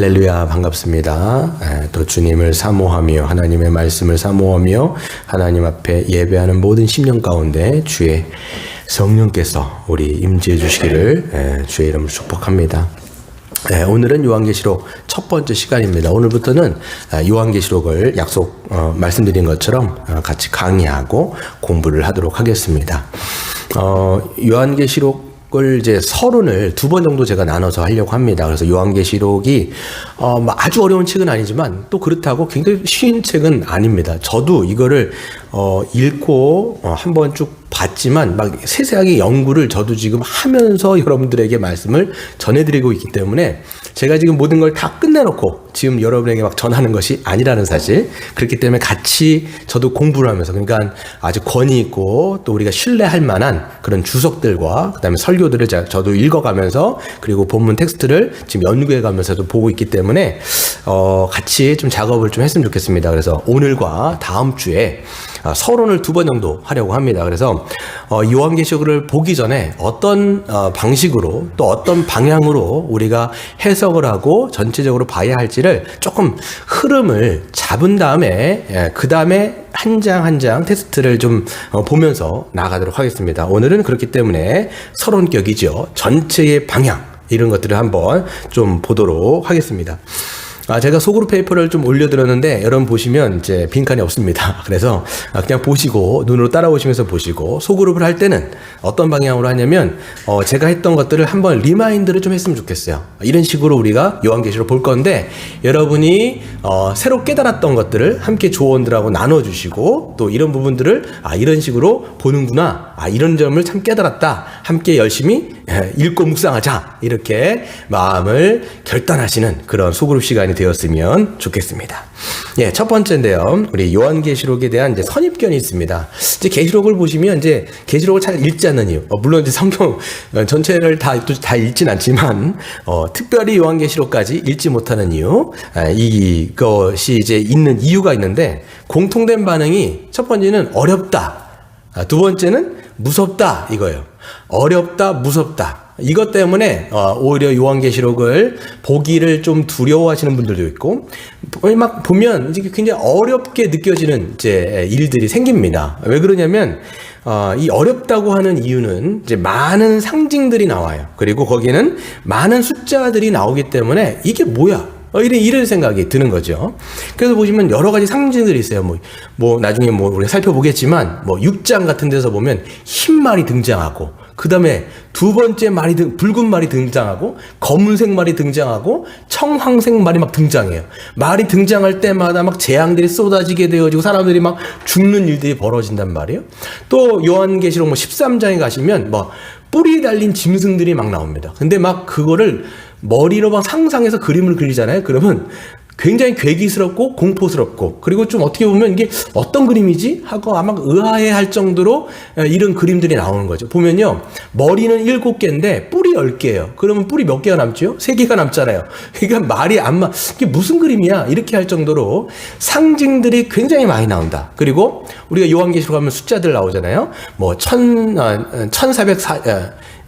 할렐루야, 반갑습니다. 또 주님을 사모하며 하나님의 말씀을 사모하며 하나님 앞에 예배하는 모든 심령 가운데 주의 성령께서 우리 임재해 주시기를 주의 이름으로 축복합니다. 오늘은 요한계시록 첫 번째 시간입니다. 오늘부터는 요한계시록을 말씀드린 것처럼 같이 강의하고 공부를 하도록 하겠습니다. 요한계시록을 이제 서론을 2번 정도 제가 나눠서 하려고 합니다. 그래서 요한계시록이 아주 어려운 책은 아니지만 또 그렇다고 굉장히 쉬운 책은 아닙니다. 저도 이거를 읽고 한번 쭉 봤지만 막 세세하게 연구를 저도 지금 하면서 여러분들에게 말씀을 전해드리고 있기 때문에 제가 지금 모든 걸 다 끝내놓고 지금 여러분에게 막 전하는 것이 아니라는 사실, 그렇기 때문에 같이 저도 공부를 하면서, 그러니까 아주 권위 있고 또 우리가 신뢰할 만한 그런 주석들과 그 다음에 설교들을 저도 읽어가면서, 그리고 본문 텍스트를 지금 연구해 가면서도 보고 있기 때문에 같이 좀 작업을 좀 했으면 좋겠습니다. 그래서 오늘과 다음 주에 서론을 2번 정도 하려고 합니다. 그래서 요한계시록을 보기 전에 어떤 방식으로 또 어떤 방향으로 우리가 해석을 하고 전체적으로 봐야 할지를 조금 흐름을 잡은 다음에 그 다음에 한 장 한 장 테스트를 좀 보면서 나가도록 하겠습니다. 오늘은 그렇기 때문에 서론격이죠. 전체의 방향, 이런 것들을 한번 좀 보도록 하겠습니다. 제가 소그룹 페이퍼를 좀 올려드렸는데 여러분 보시면 이제 빈칸이 없습니다. 그래서 그냥 보시고 눈으로 따라오시면서 보시고, 소그룹을 할 때는 어떤 방향으로 하냐면 제가 했던 것들을 한번 리마인드를 좀 했으면 좋겠어요. 이런 식으로 우리가 요한계시록 볼 건데, 여러분이 새로 깨달았던 것들을 함께 조언들하고 나눠주시고, 또 이런 부분들을 이런 식으로 보는구나, 이런 점을 참 깨달았다, 함께 열심히 읽고 묵상하자, 이렇게 마음을 결단하시는 그런 소그룹 시간이 되었으면 좋겠습니다. 첫 번째인데요. 우리 요한계시록에 대한 이제 선입견이 있습니다. 이제 계시록을 보시면 이제 계시록을 잘 읽지 않는 이유, 물론 이제 성경 전체를 다 읽진 않지만 특별히 요한계시록까지 읽지 못하는 이유, 이것이 이제 있는 이유가 있는데, 공통된 반응이 첫 번째는 어렵다, 두 번째는 무섭다, 이거예요. 어렵다, 무섭다. 이것 때문에 오히려 요한계시록을 보기를 좀 두려워하시는 분들도 있고, 막 보면 이제 굉장히 어렵게 느껴지는 이제 일들이 생깁니다. 왜 그러냐면 이 어렵다고 하는 이유는 이제 많은 상징들이 나와요. 그리고 거기에는 많은 숫자들이 나오기 때문에 이게 뭐야? 이런 생각이 드는 거죠. 그래서 보시면 여러 가지 상징들이 있어요. 나중에 우리가 살펴보겠지만, 6장 같은 데서 보면 흰 말이 등장하고, 그 다음에 두 번째 말이 붉은 말이 등장하고, 검은색 말이 등장하고, 청황색 말이 막 등장해요. 말이 등장할 때마다 막 재앙들이 쏟아지게 되어지고 사람들이 막 죽는 일들이 벌어진단 말이에요. 또 요한계시록 13장에 가시면 뿔이 달린 짐승들이 막 나옵니다. 근데 막 그거를 머리로 막 상상해서 그림을 그리잖아요. 그러면 굉장히 괴기스럽고 공포스럽고, 그리고 좀 어떻게 보면 이게 어떤 그림이지? 하고 아마 의아해할 정도로 이런 그림들이 나오는 거죠. 보면요, 머리는 7개인데 뿔이 10개예요. 그러면 뿔이 몇 개가 남죠? 3개가 남잖아요. 그러니까 말이 이게 무슨 그림이야? 이렇게 할 정도로 상징들이 굉장히 많이 나온다. 그리고 우리가 요한계시록 하면 숫자들 나오잖아요.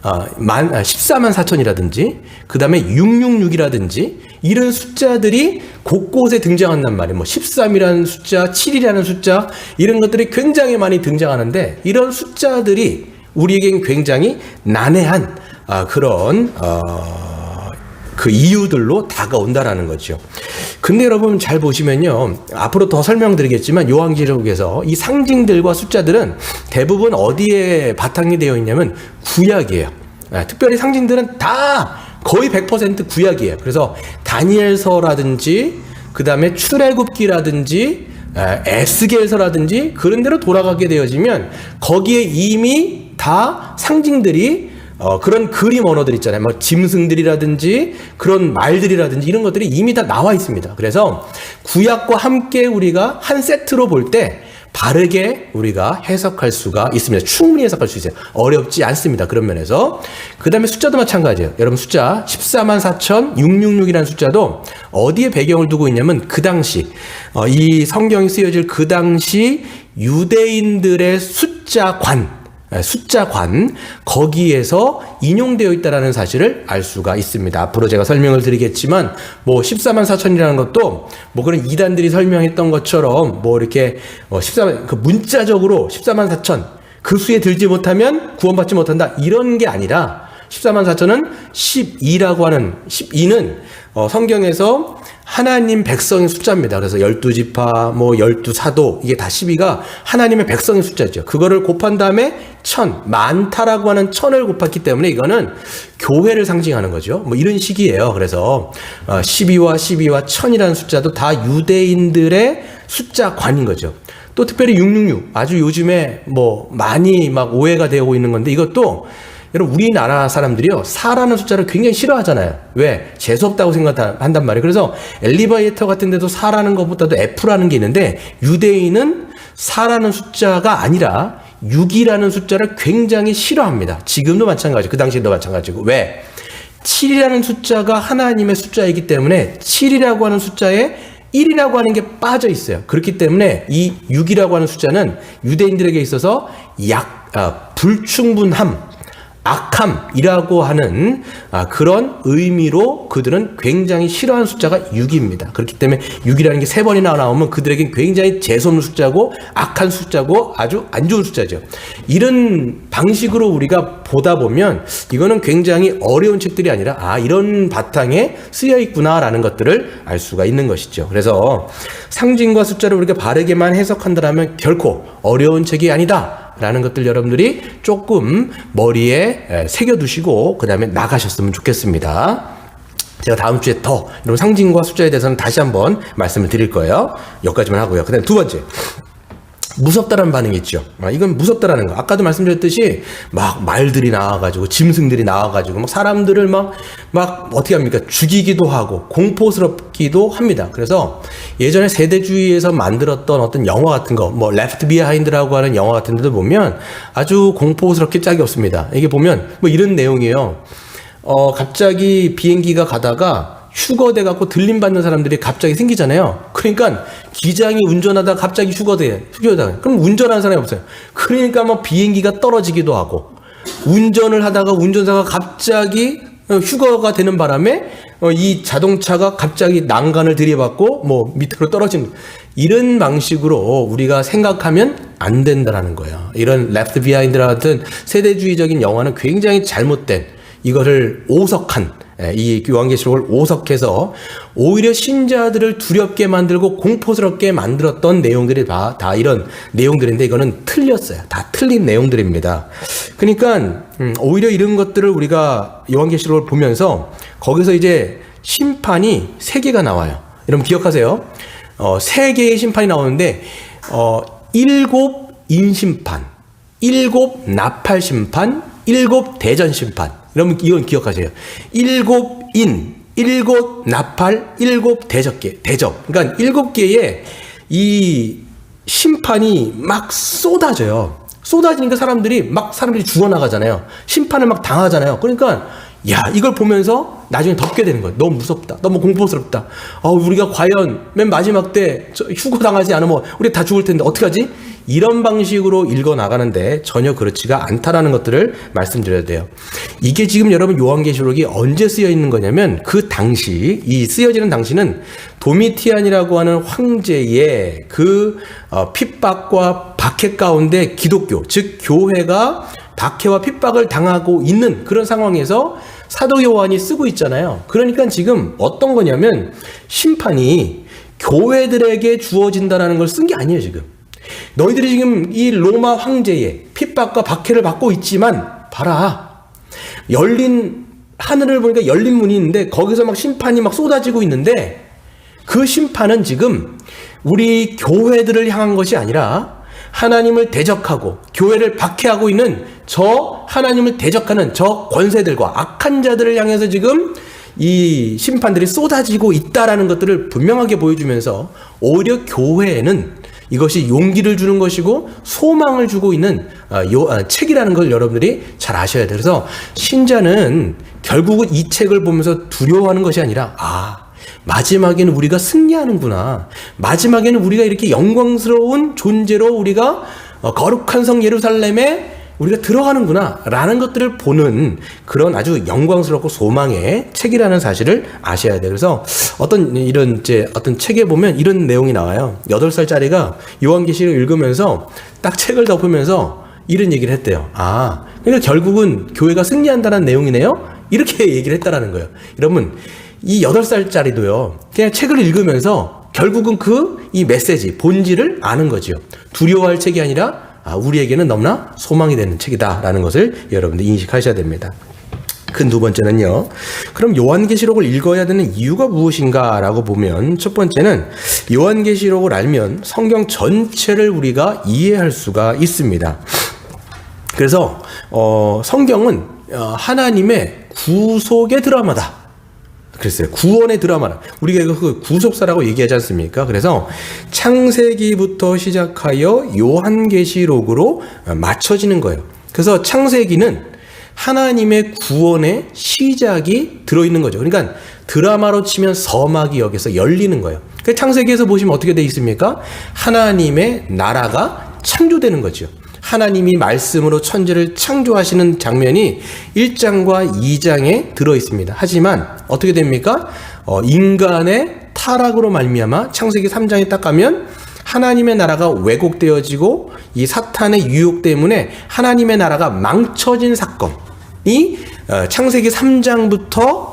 14만 4천이라든지, 그 다음에 666이라든지, 이런 숫자들이 곳곳에 등장한단 말이에요. 13이라는 숫자, 7이라는 숫자, 이런 것들이 굉장히 많이 등장하는데, 이런 숫자들이 우리에겐 굉장히 난해한 그런 그 이유들로 다가온다라는 거죠. 근데 여러분 잘 보시면요, 앞으로 더 설명드리겠지만 요한계시록에서 이 상징들과 숫자들은 대부분 어디에 바탕이 되어 있냐면 구약이에요. 특별히 상징들은 다 거의 100% 구약이에요. 그래서 다니엘서라든지, 그 다음에 출애굽기라든지, 에스겔서라든지 그런 데로 돌아가게 되어지면 거기에 이미 다 상징들이 그런 그림 언어들 있잖아요. 짐승들이라든지 그런 말들이라든지 이런 것들이 이미 다 나와 있습니다. 그래서 구약과 함께 우리가 한 세트로 볼 때 바르게 우리가 해석할 수가 있습니다. 충분히 해석할 수 있어요. 어렵지 않습니다. 그런 면에서. 그 다음에 숫자도 마찬가지예요. 여러분 숫자 14만 4천 666이라는 숫자도 어디에 배경을 두고 있냐면, 그 당시 이 성경이 쓰여질 그 당시 유대인들의 숫자관, 숫자관 거기에서 인용되어 있다라는 사실을 알 수가 있습니다. 앞으로 제가 설명을 드리겠지만 뭐 14만 4천이라는 것도 뭐 그런 이단들이 설명했던 것처럼 뭐 이렇게 14만 그 문자적으로 14만 4천 그 수에 들지 못하면 구원받지 못한다 이런 게 아니라 14만 4천은 12라고 하는 12는 성경에서 하나님 백성의 숫자입니다. 그래서 12지파, 뭐 12사도 이게 다 12가 하나님의 백성의 숫자죠. 그거를 곱한 다음에 많다라고 하는 1000을 곱했기 때문에 이거는 교회를 상징하는 거죠. 뭐 이런 식이에요. 그래서 12와 1000이라는 숫자도 다 유대인들의 숫자관인 거죠. 또 특별히 666 아주 요즘에 뭐 많이 막 오해가 되고 있는 건데 이것도 여러분 우리나라 사람들이요 4라는 숫자를 굉장히 싫어하잖아요. 왜? 재수없다고 생각한단 말이에요. 그래서 엘리베이터 같은 데도 4라는 것보다도 F라는 게 있는데 유대인은 4라는 숫자가 아니라 6이라는 숫자를 굉장히 싫어합니다. 지금도 마찬가지고 그 당시에도 마찬가지고. 왜? 7이라는 숫자가 하나님의 숫자이기 때문에 7이라고 하는 숫자에 1이라고 하는 게 빠져 있어요. 그렇기 때문에 이 6이라고 하는 숫자는 유대인들에게 있어서 불충분함, 악함이라고 하는 그런 의미로 그들은 굉장히 싫어하는 숫자가 6입니다. 그렇기 때문에 6이라는 게 3번이나 나오면 그들에겐 굉장히 재수없는 숫자고 악한 숫자고 아주 안 좋은 숫자죠. 이런 방식으로 우리가 보다 보면 이거는 굉장히 어려운 책들이 아니라 이런 바탕에 쓰여 있구나라는 것들을 알 수가 있는 것이죠. 그래서 상징과 숫자를 우리가 바르게만 해석한다면 결코 어려운 책이 아니다. 라는 것들 여러분들이 조금 머리에 새겨두시고 그 다음에 나가셨으면 좋겠습니다. 제가 다음 주에 더 이런 상징과 숫자에 대해서는 다시 한번 말씀을 드릴 거예요. 여기까지만 하고요. 그 다음에 두 번째, 무섭다라는 반응이 있죠. 이건 무섭다라는 거. 아까도 말씀드렸듯이 막 말들이 나와가지고 짐승들이 나와가지고 막 사람들을 막 어떻게 합니까? 죽이기도 하고 공포스럽기도 합니다. 그래서 예전에 세대주의에서 만들었던 어떤 영화 같은 거, 뭐 Left Behind라고 하는 영화 같은 데도 보면 아주 공포스럽게 짝이 없습니다. 이게 보면 뭐 이런 내용이에요. 갑자기 비행기가 가다가 휴거돼 갖고 들림받는 사람들이 갑자기 생기잖아요. 그러니까 기장이 운전하다가 갑자기 휴거돼. 그럼 운전하는 사람이 없어요. 그러니까 뭐 비행기가 떨어지기도 하고 운전을 하다가 운전사가 갑자기 휴거가 되는 바람에 이 자동차가 갑자기 난간을 들이받고 뭐 밑으로 떨어지는 이런 방식으로 우리가 생각하면 안 된다라는 거예요. 이런 Left Behind 같은 세대주의적인 영화는 굉장히 잘못된 이거를 오석한 이 요한계시록을 오석해서 오히려 신자들을 두렵게 만들고 공포스럽게 만들었던 내용들이 다 이런 내용들인데 이거는 틀렸어요. 다 틀린 내용들입니다. 그러니까 오히려 이런 것들을 우리가 요한계시록을 보면서 거기서 이제 심판이 3개가 나와요. 여러분 기억하세요. 3개의 심판이 나오는데 7 인심판, 7 나팔 심판, 7 대전 심판. 여러분 이건 기억하세요. 7 인, 7 나팔, 7 대접. 그러니까 7개의 이 심판이 막 쏟아져요. 쏟아지니까 사람들이 죽어나가잖아요. 심판을 막 당하잖아요. 그러니까 이걸 보면서 나중에 덮게 되는 거예요. 너무 무섭다. 너무 공포스럽다. 우리가 과연 맨 마지막 때 휴거 당하지 않으면 우리 다 죽을 텐데 어떡하지? 이런 방식으로 읽어 나가는데 전혀 그렇지가 않다라는 것들을 말씀드려야 돼요. 이게 지금 여러분 요한계시록이 언제 쓰여 있는 거냐면 그 당시 이 쓰여지는 당시는 도미티안이라고 하는 황제의 그 핍박과 박해 가운데 기독교 즉 교회가 박해와 핍박을 당하고 있는 그런 상황에서 사도 요한이 쓰고 있잖아요. 그러니까 지금 어떤 거냐면 심판이 교회들에게 주어진다라는 걸 쓴 게 아니에요. 지금 너희들이 지금 이 로마 황제의 핍박과 박해를 받고 있지만 봐라 열린 하늘을 보니까 열린 문이 있는데 거기서 막 심판이 막 쏟아지고 있는데 그 심판은 지금 우리 교회들을 향한 것이 아니라 하나님을 대적하고 교회를 박해하고 있는 저 하나님을 대적하는 저 권세들과 악한 자들을 향해서 지금 이 심판들이 쏟아지고 있다라는 것들을 분명하게 보여주면서 오히려 교회에는 이것이 용기를 주는 것이고 소망을 주고 있는 책이라는 걸 여러분들이 잘 아셔야 돼요. 그래서 신자는 결국은 이 책을 보면서 두려워하는 것이 아니라 마지막에는 우리가 승리하는구나. 마지막에는 우리가 이렇게 영광스러운 존재로 우리가 거룩한 성 예루살렘에 우리가 들어가는구나 라는 것들을 보는 그런 아주 영광스럽고 소망의 책이라는 사실을 아셔야 돼요. 그래서 어떤 책에 보면 이런 내용이 나와요. 8살짜리가 요한계시를 읽으면서 딱 책을 덮으면서 이런 얘기를 했대요. 그러니까 결국은 교회가 승리한다는 내용이네요? 이렇게 얘기를 했다라는 거예요. 여러분, 이 8살짜리도요, 그냥 책을 읽으면서 결국은 이 메시지, 본질을 아는 거죠. 두려워할 책이 아니라 우리에게는 너무나 소망이 되는 책이다라는 것을 여러분들 인식하셔야 됩니다. 큰 두 번째는요. 그럼 요한계시록을 읽어야 되는 이유가 무엇인가라고 보면 첫 번째는 요한계시록을 알면 성경 전체를 우리가 이해할 수가 있습니다. 그래서 성경은 하나님의 구속의 드라마다. 그랬어요. 구원의 드라마라. 우리가 그 구속사라고 얘기하지 않습니까? 그래서 창세기부터 시작하여 요한계시록으로 맞춰지는 거예요. 그래서 창세기는 하나님의 구원의 시작이 들어있는 거죠. 그러니까 드라마로 치면 서막이 여기서 열리는 거예요. 그러니까 창세기에서 보시면 어떻게 되어 있습니까? 하나님의 나라가 창조되는 거죠. 하나님이 말씀으로 천지를 창조하시는 장면이 1장과 2장에 들어있습니다. 하지만 어떻게 됩니까? 인간의 타락으로 말미암아 창세기 3장에 딱 가면 하나님의 나라가 왜곡되어지고 이 사탄의 유혹 때문에 하나님의 나라가 망쳐진 사건이 창세기 3장부터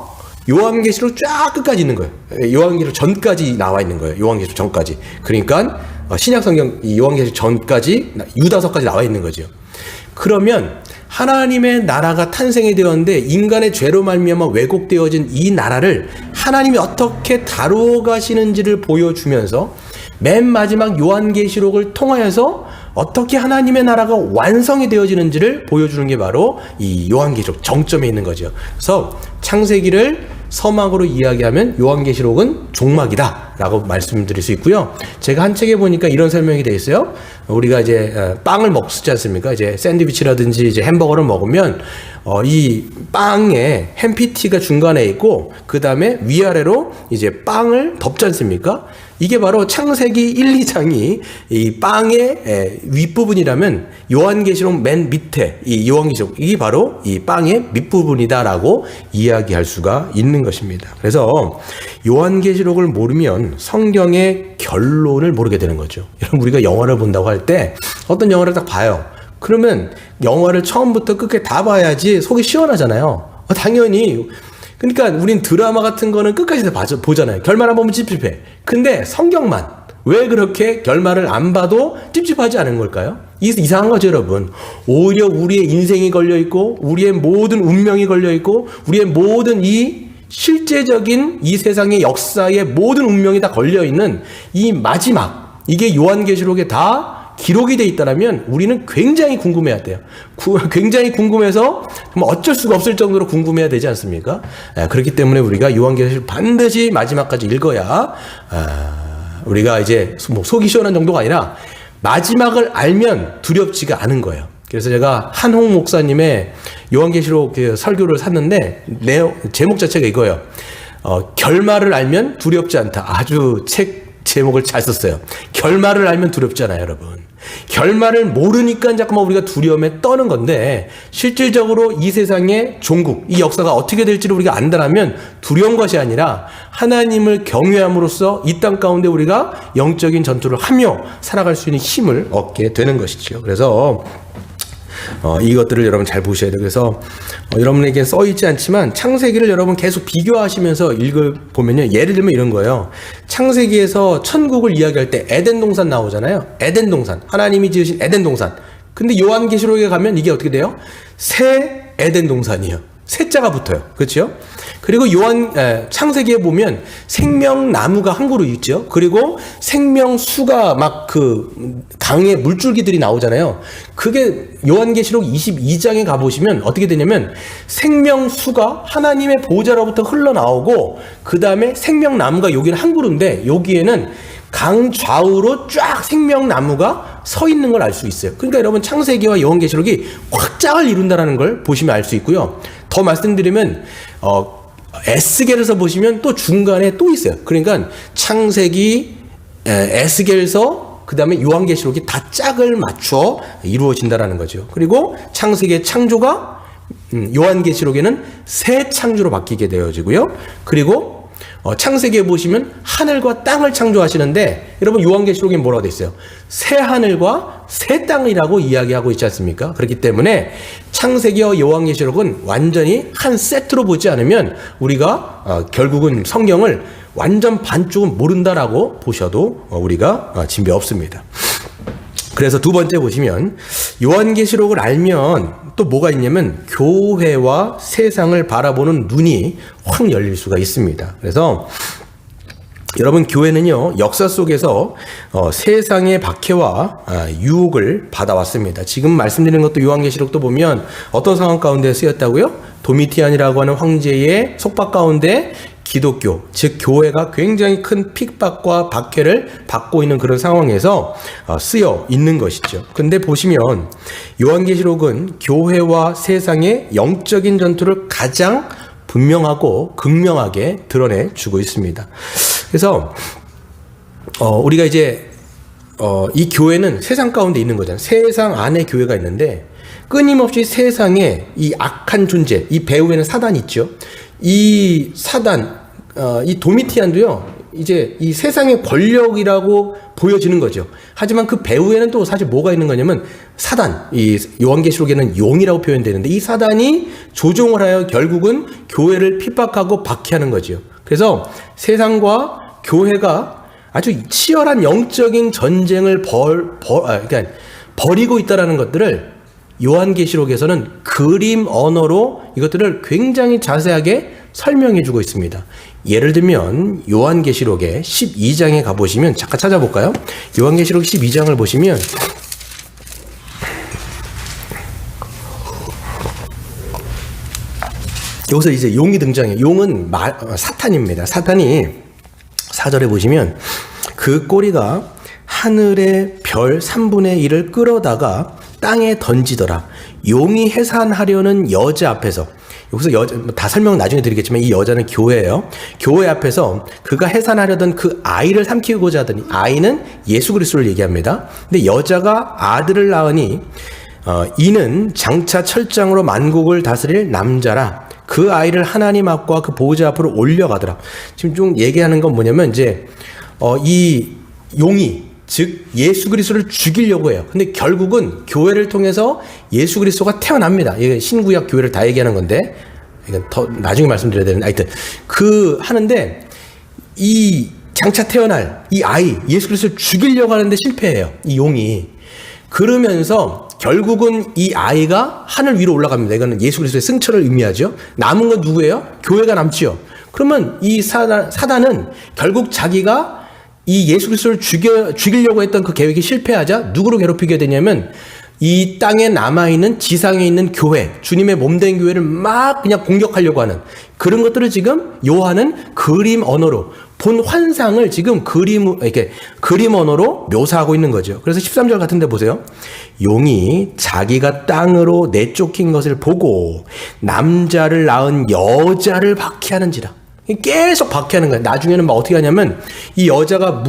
요한계시록 쫙 끝까지 있는 거예요. 요한계시록 전까지 나와 있는 거예요. 요한계시록 전까지. 그러니까 신약성경 요한계시록 전까지 유다서까지 나와 있는 거죠. 그러면 하나님의 나라가 탄생이 되었는데 인간의 죄로 말미암아 왜곡되어진 이 나라를 하나님이 어떻게 다루어 가시는지를 보여주면서 맨 마지막 요한계시록을 통하여서 어떻게 하나님의 나라가 완성이 되어지는지를 보여주는 게 바로 이 요한계시록 정점에 있는 거죠. 그래서 창세기를 서막으로 이야기하면 요한계시록은 종막이다 라고 말씀드릴 수 있고요. 제가 한 책에 보니까 이런 설명이 되어 있어요. 우리가 이제 빵을 먹지 않습니까? 이제 샌드위치라든지 이제 햄버거를 먹으면 이 빵에 햄피티가 중간에 있고 그 다음에 위아래로 이제 빵을 덮지 않습니까? 이게 바로 창세기 1, 2장이 이 빵의 윗부분이라면 요한계시록 맨 밑에 이 요한계시록 이게 바로 이 빵의 밑부분이다라고 이야기할 수가 있는 것입니다. 그래서 요한계시록을 모르면 성경의 결론을 모르게 되는 거죠. 여러분 우리가 영화를 본다고 할 때 어떤 영화를 딱 봐요. 그러면 영화를 처음부터 끝까지 다 봐야지 속이 시원하잖아요. 당연히. 그러니까 우린 드라마 같은 거는 끝까지 다 보잖아요. 결말 안 보면 찝찝해. 근데 성경만 왜 그렇게 결말을 안 봐도 찝찝하지 않은 걸까요? 이상한 거죠, 여러분. 오히려 우리의 인생이 걸려있고 우리의 모든 운명이 걸려있고 우리의 모든 이 실제적인 이 세상의 역사의 모든 운명이 다 걸려있는 이 마지막 이게 요한계시록에 다 기록이 돼 있다면 우리는 굉장히 궁금해야 돼요. 굉장히 궁금해서 어쩔 수가 없을 정도로 궁금해야 되지 않습니까? 그렇기 때문에 우리가 요한계시록 반드시 마지막까지 읽어야 우리가 이제 속이 시원한 정도가 아니라 마지막을 알면 두렵지가 않은 거예요. 그래서 제가 한홍 목사님의 요한계시록 설교를 샀는데 제목 자체가 이거예요. 결말을 알면 두렵지 않다. 아주 책 제목을 잘 썼어요. 결말을 알면 두렵잖아요, 여러분. 결말을 모르니까 잠깐만 우리가 두려움에 떠는 건데 실질적으로 이 세상의 종국, 이 역사가 어떻게 될지를 우리가 안다면 두려운 것이 아니라 하나님을 경외함으로써 이 땅 가운데 우리가 영적인 전투를 하며 살아갈 수 있는 힘을 얻게 되는 것이죠. 그래서 이것들을 여러분 잘 보셔야 돼요. 그래서 여러분에게 써있지 않지만 창세기를 여러분 계속 비교하시면서 읽어보면요. 예를 들면 이런 거예요. 창세기에서 천국을 이야기할 때 에덴 동산 나오잖아요. 에덴 동산. 하나님이 지으신 에덴 동산. 근데 요한계시록에 가면 이게 어떻게 돼요? 새 에덴 동산이에요. 새자가 붙어요. 그렇죠? 그리고 창세기에 보면 생명나무가 한 그루 있죠. 그리고 생명수가 막 강에 물줄기들이 나오잖아요. 그게 요한계시록 22장에 가보시면 어떻게 되냐면 생명수가 하나님의 보좌로부터 흘러나오고 그 다음에 생명나무가 여기는 한 그루인데 여기에는 강 좌우로 쫙 생명나무가 서 있는 걸 알 수 있어요. 그러니까 여러분 창세기와 요한계시록이 확장을 이룬다는 걸 보시면 알 수 있고요. 더 말씀드리면 에스겔에서 보시면 또 중간에 또 있어요. 그러니까 창세기, 에스겔서, 그 다음에 요한계시록이 다 짝을 맞춰 이루어진다라는 거죠. 그리고 창세기의 창조가 요한계시록에는 새 창조로 바뀌게 되어지고요. 그리고 창세기에 보시면 하늘과 땅을 창조하시는데 여러분 요한계시록에 뭐라고 돼 있어요? 새 하늘과 새 땅이라고 이야기하고 있지 않습니까? 그렇기 때문에 창세기와 요한계시록은 완전히 한 세트로 보지 않으면 우리가 결국은 성경을 완전 반쪽은 모른다라고 보셔도 우리가 진배 없습니다. 그래서 두 번째 보시면 요한계시록을 알면 또 뭐가 있냐면 교회와 세상을 바라보는 눈이 확 열릴 수가 있습니다. 그래서 여러분 교회는요 역사 속에서 세상의 박해와 유혹을 받아왔습니다. 지금 말씀드리는 것도 요한계시록도 보면 어떤 상황 가운데 쓰였다고요? 도미티안이라고 하는 황제의 속박 가운데 기독교, 즉 교회가 굉장히 큰 핍박과 박해를 받고 있는 그런 상황에서 쓰여 있는 것이죠. 근데 보시면 요한계시록은 교회와 세상의 영적인 전투를 가장 분명하고 극명하게 드러내주고 있습니다. 그래서 우리가 이제 이 교회는 세상 가운데 있는 거잖아요. 세상 안에 교회가 있는데 끊임없이 세상에 이 악한 존재, 이 배후에는 사단이 있죠. 이 사단, 이 도미티안도요, 이제 이 세상의 권력이라고 보여지는 거죠. 하지만 그 배후에는 또 사실 뭐가 있는 거냐면 사단, 이 요한계시록에는 용이라고 표현되는데 이 사단이 조종을 하여 결국은 교회를 핍박하고 박해하는 거죠. 그래서 세상과 교회가 아주 치열한 영적인 전쟁을 그러니까 벌이고 있다라는 것들을 요한계시록에서는 그림 언어로 이것들을 굉장히 자세하게 설명해 주고 있습니다. 예를 들면 요한계시록의 12장에 가보시면 잠깐 찾아볼까요? 요한계시록 12장을 보시면 여기서 이제 용이 등장해요. 용은 사탄입니다. 사탄이 4절에 보시면 그 꼬리가 하늘의 별 3분의 1을 끌어다가 땅에 던지더라. 용이 해산하려는 여자 앞에서, 여기서 여자, 다 설명은 나중에 드리겠지만 이 여자는 교회예요. 교회 앞에서 그가 해산하려던 그 아이를 삼키고자 하더니, 아이는 예수 그리스도를 얘기합니다. 근데 여자가 아들을 낳으니 이는 장차 철장으로 만국을 다스릴 남자라. 그 아이를 하나님 앞과 그 보호자 앞으로 올려가더라. 지금 좀 얘기하는 건 뭐냐면 이제 이 용이, 즉 예수 그리스도를 죽이려고 해요. 근데 결국은 교회를 통해서 예수 그리스도가 태어납니다. 이게 신구약 교회를 다 얘기하는 건데 이건 더 나중에 말씀드려야 되는데, 하여튼 하는데 이 장차 태어날 이 아이 예수 그리스도를 죽이려고 하는데 실패해요. 이 용이. 그러면서 결국은 이 아이가 하늘 위로 올라갑니다. 이거는 예수 그리스도의 승천을 의미하죠. 남은 건 누구예요? 교회가 남지요. 그러면 이 사단은 결국 자기가 이 예수 그리스도를 죽이려고 했던 그 계획이 실패하자 누구로 괴롭히게 되냐면 이 땅에 남아있는 지상에 있는 교회, 주님의 몸된 교회를 막 그냥 공격하려고 하는 그런 것들을 지금 요한은 그림 언어로, 본 환상을 지금 그림 언어로 묘사하고 있는 거죠. 그래서 13절 같은 데 보세요. 용이 자기가 땅으로 내쫓긴 것을 보고 남자를 낳은 여자를 박해하는지라. 계속 박해하는 거예요. 나중에는 막 어떻게 하냐면 이 여자가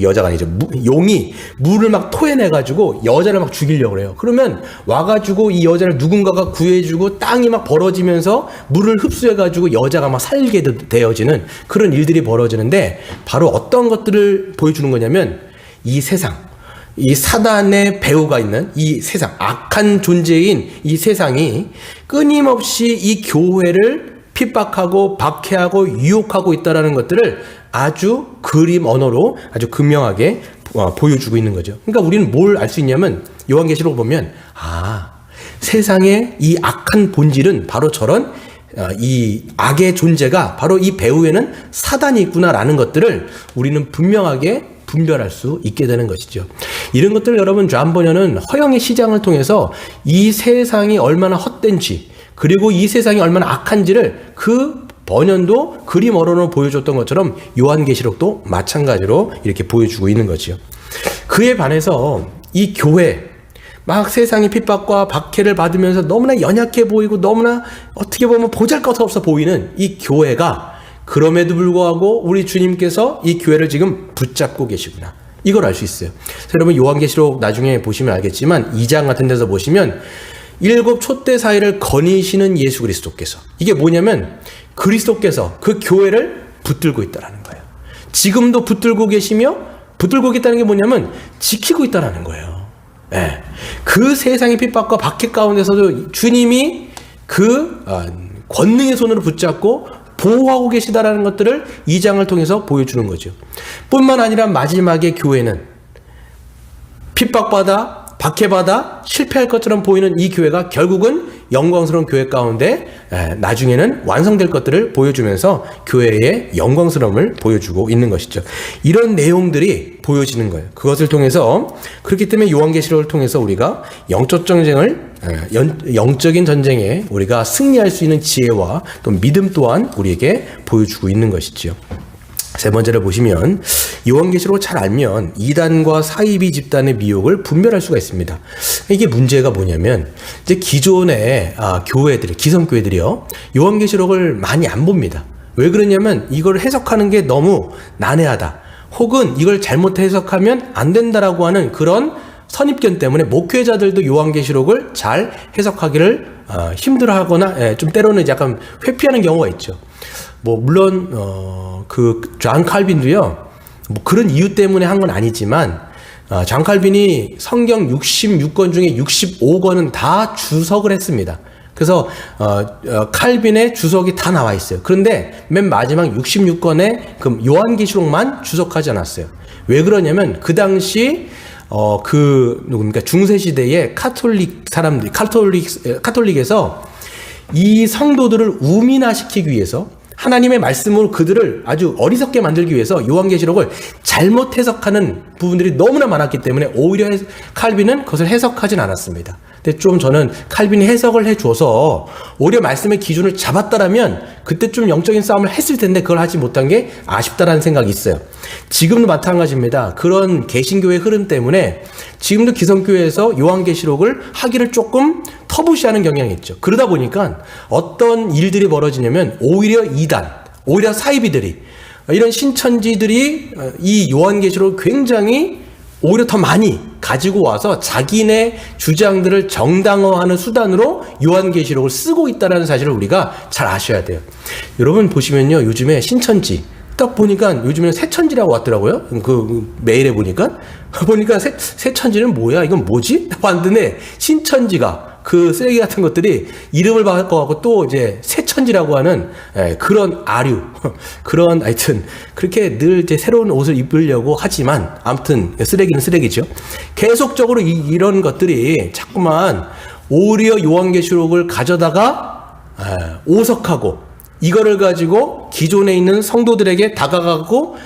여자가 아니죠. 용이 물을 막 토해내가지고 여자를 막 죽이려고 해요. 그러면 와가지고 이 여자를 누군가가 구해주고 땅이 막 벌어지면서 물을 흡수해가지고 여자가 막 살게 되어지는 그런 일들이 벌어지는데, 바로 어떤 것들을 보여주는 거냐면 이 세상, 이 사단의 배후가 있는 이 세상, 악한 존재인 이 세상이 끊임없이 이 교회를 핍박하고 박해하고 유혹하고 있다는 것들을 아주 그림 언어로 아주 극명하게 보여주고 있는 거죠. 그러니까 우리는 뭘 알 수 있냐면 요한계시록 보면 세상의 이 악한 본질은 바로 저런 이 악의 존재가 바로 이 배후에는 사단이 있구나라는 것들을 우리는 분명하게 분별할 수 있게 되는 것이죠. 이런 것들을 여러분 존 버녀는 허영의 시장을 통해서 이 세상이 얼마나 헛된지, 그리고 이 세상이 얼마나 악한지를 그 번연도 그림 언어로 보여줬던 것처럼 요한계시록도 마찬가지로 이렇게 보여주고 있는 거죠. 그에 반해서 이 교회, 막 세상의 핍박과 박해를 받으면서 너무나 연약해 보이고 너무나 어떻게 보면 보잘것없어 보이는 이 교회가, 그럼에도 불구하고 우리 주님께서 이 교회를 지금 붙잡고 계시구나. 이걸 알 수 있어요. 여러분 요한계시록 나중에 보시면 알겠지만 2장 같은 데서 보시면 7 촛대 사이를 거니시는 예수 그리스도께서, 이게 뭐냐면 그리스도께서 그 교회를 붙들고 있다라는 거예요. 지금도 붙들고 계시며, 붙들고 있다는 게 뭐냐면 지키고 있다라는 거예요. 네. 그 세상의 핍박과 박해 가운데서도 주님이 그 권능의 손으로 붙잡고 보호하고 계시다라는 것들을 2장을 통해서 보여주는 거죠. 뿐만 아니라 마지막에 교회는 핍박받아 박해받아 실패할 것처럼 보이는 이 교회가 결국은 영광스러운 교회 가운데 나중에는 완성될 것들을 보여주면서 교회의 영광스러움을 보여주고 있는 것이죠. 이런 내용들이 보여지는 거예요. 그것을 통해서, 그렇기 때문에 요한계시록을 통해서 우리가 영적인 전쟁에 우리가 승리할 수 있는 지혜와 또 믿음 또한 우리에게 보여주고 있는 것이죠. 세 번째를 보시면 요한계시록을 잘 알면 이단과 사이비 집단의 미혹을 분별할 수가 있습니다. 이게 문제가 뭐냐면 이제 기존의 교회들이, 기성교회들이요, 요한계시록을 많이 안 봅니다. 왜 그러냐면 이걸 해석하는 게 너무 난해하다, 혹은 이걸 잘못 해석하면 안 된다라고 하는 그런 선입견 때문에 목회자들도 요한계시록을 잘 해석하기를 힘들어하거나 좀 때로는 약간 회피하는 경우가 있죠. 물론 존 칼빈도요, 그런 이유 때문에 한 건 아니지만, 존 칼빈이 성경 66권 중에 65권은 다 주석을 했습니다. 그래서 칼빈의 주석이 다 나와 있어요. 그런데 맨 마지막 66권에 그 요한계시록만 주석하지 않았어요. 왜 그러냐면 그 당시 누굽니까, 중세 시대의 카톨릭 사람들, 카톨릭에서 이 성도들을 우민화시키기 위해서, 하나님의 말씀으로 그들을 아주 어리석게 만들기 위해서 요한계시록을 잘못 해석하는 부분들이 너무나 많았기 때문에 오히려 칼빈은 그것을 해석하진 않았습니다. 근데 좀 저는 칼빈이 해석을 해줘서 오히려 말씀의 기준을 잡았다라면 그때 좀 영적인 싸움을 했을 텐데 그걸 하지 못한 게 아쉽다라는 생각이 있어요. 지금도 마찬가지입니다. 그런 개신교의 흐름 때문에 지금도 기성교회에서 요한계시록을 하기를 조금 터부시하는 경향이 있죠. 그러다 보니까 어떤 일들이 벌어지냐면 오히려 이단, 오히려 사이비들이, 이런 신천지들이 이 요한계시록을 굉장히 오히려 더 많이 가지고 와서 자기네 주장들을 정당화하는 수단으로 요한계시록을 쓰고 있다는 사실을 우리가 잘 아셔야 돼요. 여러분 보시면요, 요즘에 신천지 딱 보니까 요즘에는 새천지라고 왔더라고요. 그 메일에 보니까 새천지는 뭐야? 이건 뭐지? 봤는데 신천지가, 그 쓰레기 같은 것들이 이름을 바꿔갖고 또 이제 새천지라고 하는 그런 아류, 그런, 하여튼 그렇게 늘 이제 새로운 옷을 입으려고 하지만, 아무튼 쓰레기는 쓰레기죠. 계속적으로 이런 것들이 자꾸만 오히려 요한계시록을 가져다가 오석하고, 이거를 가지고 기존에 있는 성도들에게 다가가고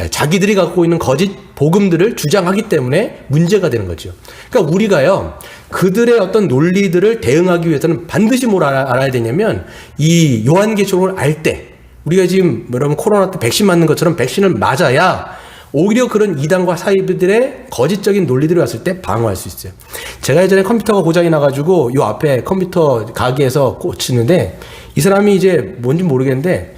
자기들이 갖고 있는 거짓 복음들을 주장하기 때문에 문제가 되는 거죠. 그러니까 우리가요, 그들의 어떤 논리들을 대응하기 위해서는 반드시 뭘 알아야 되냐면, 이 요한계시록을 알 때, 우리가 지금 여러분 코로나 때 백신 맞는 것처럼 백신을 맞아야 오히려 그런 이단과 사이비들의 거짓적인 논리들이 왔을 때 방어할 수 있어요. 제가 예전에 컴퓨터가 고장이 나가지고 요 앞에 컴퓨터 가게에서 꽂히는데, 이 사람이 이제 뭔지 모르겠는데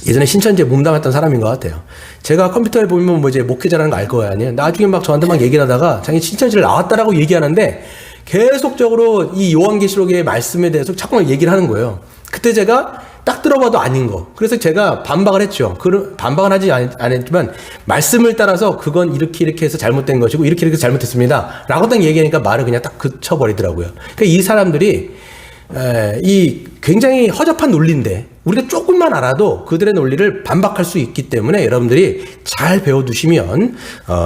예전에 신천지에 몸담았던 사람인 것 같아요. 제가 컴퓨터에 보면 이제 목회자라는 거 알 거예요, 아니에요? 나중에 막 저한테 막 얘기를 하다가 자기 신천지를 나왔다라고 얘기하는데 계속적으로 이 요한계시록의 말씀에 대해서 자꾸만 얘기를 하는 거예요. 그때 제가 딱 들어봐도 아닌 거. 그래서 제가 반박을 했죠. 반박은 하지 않았지만 말씀을 따라서 그건 이렇게 해서 잘못된 것이고 이렇게 해서 잘못했습니다 라고 딱 얘기하니까 말을 그냥 딱 그쳐버리더라고요. 그러니까 이 사람들이 이 굉장히 허접한 논리인데 우리가 조금만 알아도 그들의 논리를 반박할 수 있기 때문에 여러분들이 잘 배워두시면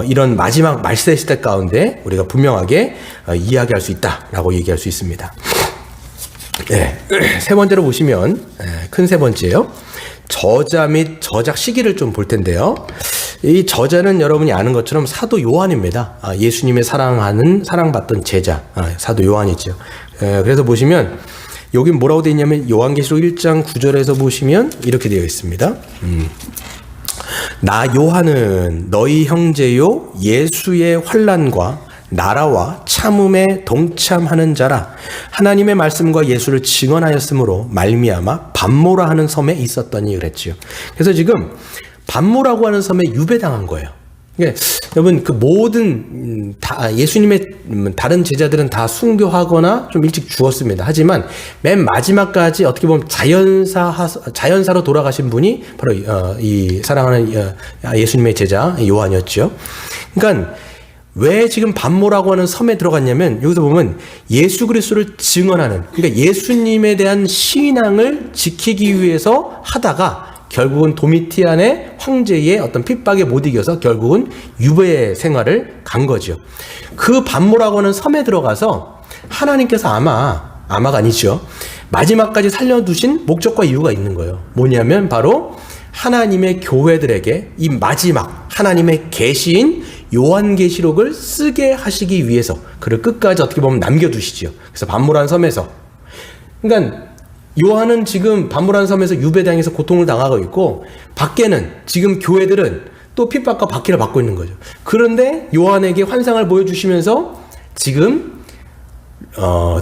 이런 마지막 말세 시대 가운데 우리가 분명하게 이야기할 수 있다라고 얘기할 수 있습니다. 네. 세 번째로 보시면 큰 세 번째요. 저자 및 저작 시기를 좀 볼 텐데요. 이 저자는 여러분이 아는 것처럼 사도 요한입니다. 예수님의 사랑받던 제자 사도 요한이죠. 그래서 보시면 여기 뭐라고 되어 있냐면 요한계시록 1장 9절에서 보시면 이렇게 되어 있습니다. 나 요한은 너희 형제요 예수의 환난과 나라와 참음에 동참하는 자라. 하나님의 말씀과 예수를 증언하였으므로 말미암아 반모라 하는 섬에 있었더니 그랬지요. 그래서 지금 반모라고 하는 섬에 유배당한 거예요. 그러니까 여러분 그 모든 예수님의 다른 제자들은 다 순교하거나 좀 일찍 죽었습니다. 하지만 맨 마지막까지 어떻게 보면 자연사로 돌아가신 분이 바로 이 사랑하는 예수님의 제자 요한이었죠. 그러니까 왜 지금 반모라고 하는 섬에 들어갔냐면 여기서 보면 예수 그리스도를 증언하는, 그러니까 예수님에 대한 신앙을 지키기 위해서 하다가 결국은 도미티안의 황제의 어떤 핍박에 못 이겨서 결국은 유배 생활을 간 거죠. 그 반모라고 하는 섬에 들어가서 하나님께서 아마가 아니죠, 마지막까지 살려두신 목적과 이유가 있는 거예요. 뭐냐면 바로 하나님의 교회들에게 이 마지막 하나님의 계시인 요한계시록을 쓰게 하시기 위해서 그를 끝까지 어떻게 보면 남겨두시죠. 그래서 반모라는 섬에서, 그러니까 요한은 지금 반모라는 섬에서 유배당해서 고통을 당하고 있고, 밖에는 지금 교회들은 또 핍박과 박해를 받고 있는 거죠. 그런데 요한에게 환상을 보여주시면서 지금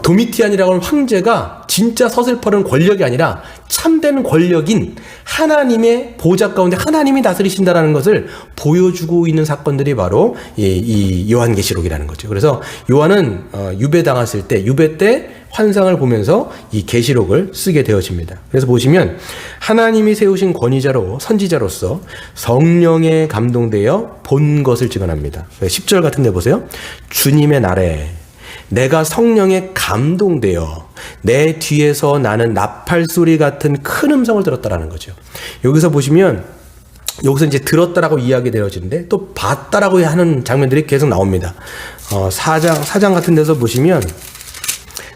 도미티안이라고 하는 황제가 진짜 서슬퍼른 권력이 아니라 참된 권력인 하나님의 보좌 가운데 하나님이 다스리신다라는 것을 보여주고 있는 사건들이 바로 이 요한계시록이라는 거죠. 그래서 요한은 유배당했을 때, 유배 때 환상을 보면서 이 계시록을 쓰게 되어집니다. 그래서 보시면 하나님이 세우신 권위자로 선지자로서 성령에 감동되어 본 것을 증언합니다. 10절 같은 데 보세요. 주님의 날에 내가 성령에 감동되어 내 뒤에서 나는 나팔 소리 같은 큰 음성을 들었다라는 거죠. 여기서 보시면 여기서 이제 들었다라고 이야기되어지는데 또 봤다라고 하는 장면들이 계속 나옵니다. 4장 같은 데서 보시면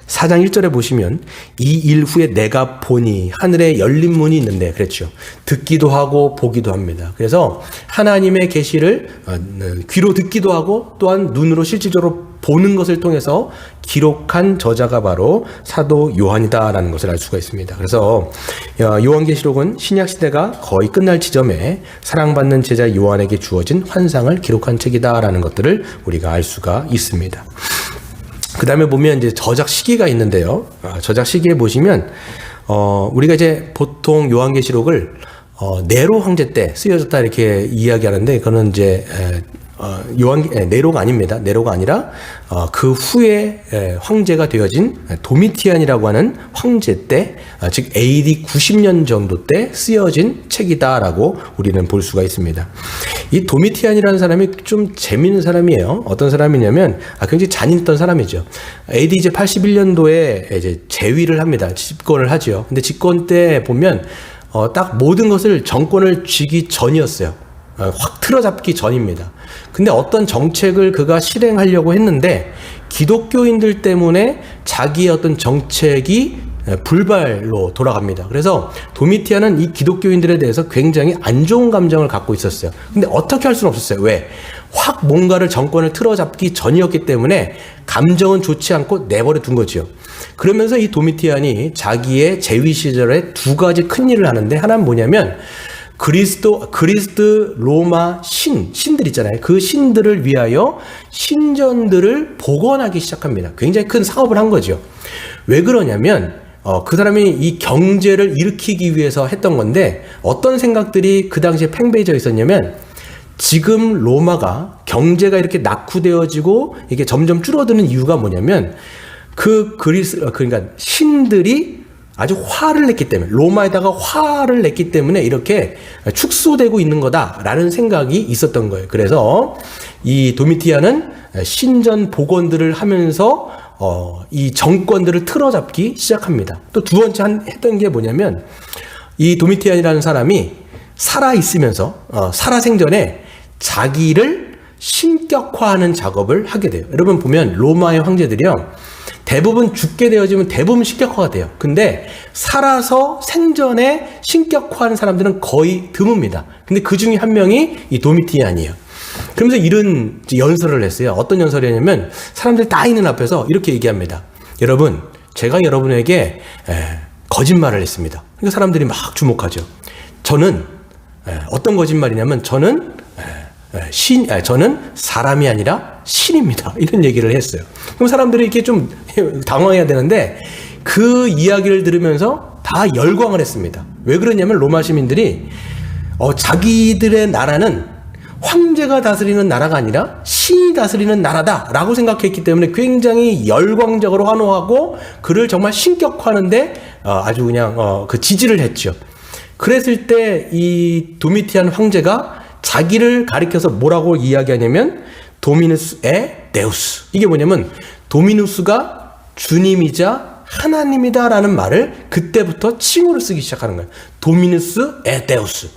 4장 1절에 보시면 이 일 후에 내가 보니 하늘에 열린 문이 있는데, 그랬죠. 듣기도 하고 보기도 합니다. 그래서 하나님의 계시를 귀로 듣기도 하고 또한 눈으로 실질적으로 보는 것을 통해서 기록한 저자가 바로 사도 요한이다라는 것을 알 수가 있습니다. 그래서 요한계시록은 신약시대가 거의 끝날 지점에 사랑받는 제자 요한에게 주어진 환상을 기록한 책이다라는 것들을 우리가 알 수가 있습니다. 그 다음에 보면 이제 저작 시기가 있는데요. 저작 시기에 보시면, 우리가 이제 보통 요한계시록을, 네로 황제 때 쓰여졌다 이렇게 이야기하는데, 그거는 이제, 네로가 아닙니다. 네로가 아니라, 그 후에 황제가 되어진 도미티안이라고 하는 황제 때, 즉 AD 90년 정도 때 쓰여진 책이다라고 우리는 볼 수가 있습니다. 이 도미티안이라는 사람이 좀 재미있는 사람이에요. 어떤 사람이냐면, 굉장히 잔인했던 사람이죠. AD 이제 81년도에 이제 재위를 합니다. 집권을 하죠. 근데 집권 때 보면, 딱 모든 것을 정권을 쥐기 전이었어요. 확 틀어잡기 전입니다. 근데 어떤 정책을 그가 실행하려고 했는데 기독교인들 때문에 자기의 어떤 정책이 불발로 돌아갑니다. 그래서 도미티안은 이 기독교인들에 대해서 굉장히 안 좋은 감정을 갖고 있었어요. 근데 어떻게 할 수는 없었어요. 왜? 확 뭔가를 정권을 틀어잡기 전이었기 때문에 감정은 좋지 않고 내버려 둔 거죠. 그러면서 이 도미티안이 자기의 재위 시절에 두 가지 큰 일을 하는데, 하나는 뭐냐면 그리스 로마 신들 있잖아요. 그 신들을 위하여 신전들을 복원하기 시작합니다. 굉장히 큰 사업을 한 거죠. 왜 그러냐면 그 사람이 이 경제를 일으키기 위해서 했던 건데, 어떤 생각들이 그 당시에 팽배해져 있었냐면, 지금 로마가 경제가 이렇게 낙후되어지고 이게 점점 줄어드는 이유가 뭐냐면, 그러니까 신들이 아주 화를 냈기 때문에, 로마에다가 화를 냈기 때문에 이렇게 축소되고 있는 거다라는 생각이 있었던 거예요. 그래서 이 도미티안은 신전 복원들을 하면서 이 정권들을 틀어잡기 시작합니다. 또 두 번째 했던 게 뭐냐면, 이 도미티안이라는 사람이 살아있으면서 살아생전에 자기를 신격화하는 작업을 하게 돼요. 여러분 보면 로마의 황제들이요, 대부분 죽게 되어지면 대부분 신격화가 돼요. 근데 살아서 생전에 신격화하는 사람들은 거의 드뭅니다. 근데 그 중에 한 명이 이 도미티안이에요. 그러면서 이런 연설을 했어요. 어떤 연설이냐면, 사람들이 다 있는 앞에서 이렇게 얘기합니다. 여러분, 제가 여러분에게 거짓말을 했습니다. 그러니까 사람들이 막 주목하죠. 저는 어떤 거짓말이냐면, 저는 사람이 아니라 신입니다. 이런 얘기를 했어요. 그럼 사람들이 이렇게 좀 당황해야 되는데, 그 이야기를 들으면서 다 열광을 했습니다. 왜 그러냐면, 로마 시민들이 자기들의 나라는 황제가 다스리는 나라가 아니라 신이 다스리는 나라다라고 생각했기 때문에 굉장히 열광적으로 환호하고 그를 정말 신격화하는데 아주 그냥 그 지지를 했죠. 그랬을 때 이 도미티안 황제가 자기를 가리켜서 뭐라고 이야기하냐면 도미누스 에 데우스. 이게 뭐냐면 도미누스가 주님이자 하나님이다라는 말을 그때부터 칭호를 쓰기 시작하는 거예요. 도미누스 에 데우스.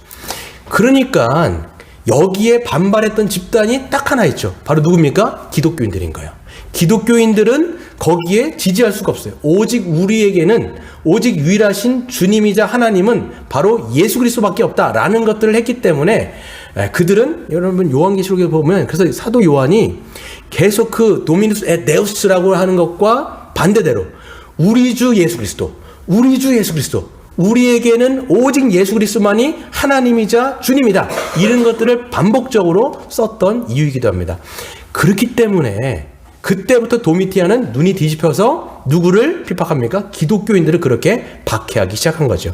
그러니까 여기에 반발했던 집단이 딱 하나 있죠. 바로 누굽니까? 기독교인들인 거예요. 기독교인들은 거기에 지지할 수가 없어요. 오직 우리에게는 오직 유일하신 주님이자 하나님은 바로 예수 그리스도밖에 없다라는 것들을 했기 때문에 그들은 여러분 요한계시록에 보면 그래서 사도 요한이 계속 그 도미누스 에 데우스라고 하는 것과 반대대로 우리 주 예수 그리스도, 우리 주 예수 그리스도, 우리에게는 오직 예수 그리스도만이 하나님이자 주님이다. 이런 것들을 반복적으로 썼던 이유이기도 합니다. 그렇기 때문에 그때부터 도미티안은 눈이 뒤집혀서 누구를 핍박합니까? 기독교인들을 그렇게 박해하기 시작한 거죠.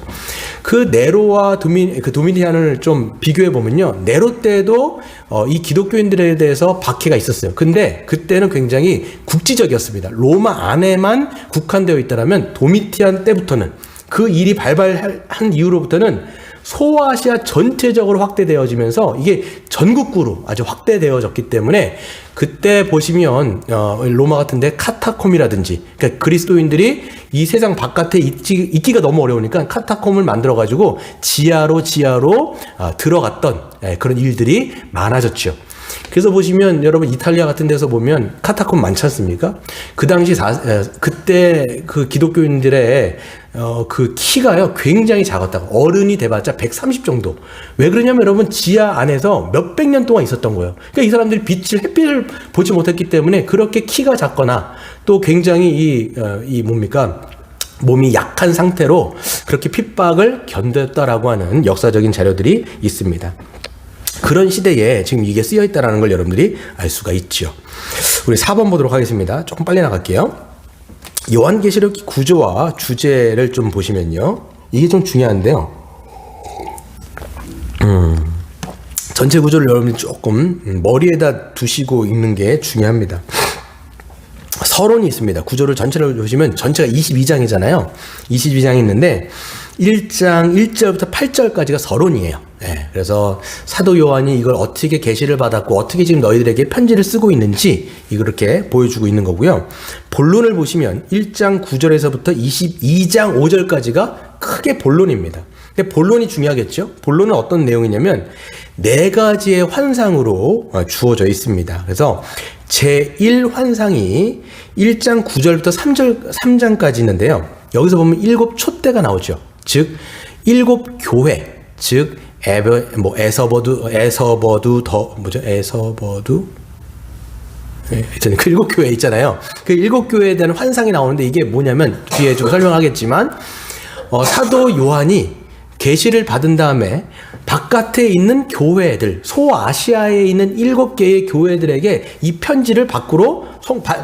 그 네로와 도미티안을 좀 비교해 보면요. 네로 때도 이 기독교인들에 대해서 박해가 있었어요. 근데 그때는 굉장히 국지적이었습니다. 로마 안에만 국한되어 있다면 도미티안 때부터는 그 일이 발발한 이후로부터는 소아시아 전체적으로 확대되어지면서 이게 전국구로 아주 확대되어졌기 때문에 그때 보시면 로마 같은데 카타콤이라든지 그러니까 그리스도인들이 이 세상 바깥에 있기가 너무 어려우니까 카타콤을 만들어 가지고 지하로 들어갔던 그런 일들이 많아졌죠. 그래서 보시면 여러분 이탈리아 같은 데서 보면 카타콤 많지 않습니까? 그 당시 그때 그 기독교인들의 그 키가요 굉장히 작았다고. 어른이 돼봤자 130 정도. 왜 그러냐면 여러분 지하 안에서 몇백 년 동안 있었던 거예요. 그러니까 이 사람들이 햇빛을 보지 못했기 때문에 그렇게 키가 작거나 또 굉장히 이 뭡니까? 몸이 약한 상태로 그렇게 핍박을 견뎠다라고 하는 역사적인 자료들이 있습니다. 그런 시대에 지금 이게 쓰여 있다는 걸 여러분들이 알 수가 있죠. 우리 4번 보도록 하겠습니다. 조금 빨리 나갈게요. 요한계시록 구조와 주제를 좀 보시면요. 이게 좀 중요한데요. 전체 구조를 여러분이 조금 머리에다 두시고 읽는 게 중요합니다. 서론이 있습니다. 구조를 전체를 보시면 전체가 22장이잖아요. 22장이 있는데 1장 1절부터 8절까지가 서론이에요. 네, 그래서 사도 요한이 이걸 어떻게 계시를 받았고 어떻게 지금 너희들에게 편지를 쓰고 있는지 이렇게 보여주고 있는 거고요. 본론을 보시면 1장 9절에서부터 22장 5절까지가 크게 본론입니다. 근데 본론이 중요하겠죠. 본론은 어떤 내용이냐면 4가지의 환상으로 주어져 있습니다. 그래서 제1환상이 1장 9절부터 3장까지 있는데요. 여기서 보면 7 촛대가 나오죠. 즉 7 교회, 즉 에서버두 그 7 교회 있잖아요. 그 7 교회에 대한 환상이 나오는데 이게 뭐냐면 뒤에 좀 설명하겠지만 사도 요한이 계시를 받은 다음에 바깥에 있는 교회들, 소아시아에 있는 7개의 교회들에게 이 편지를 밖으로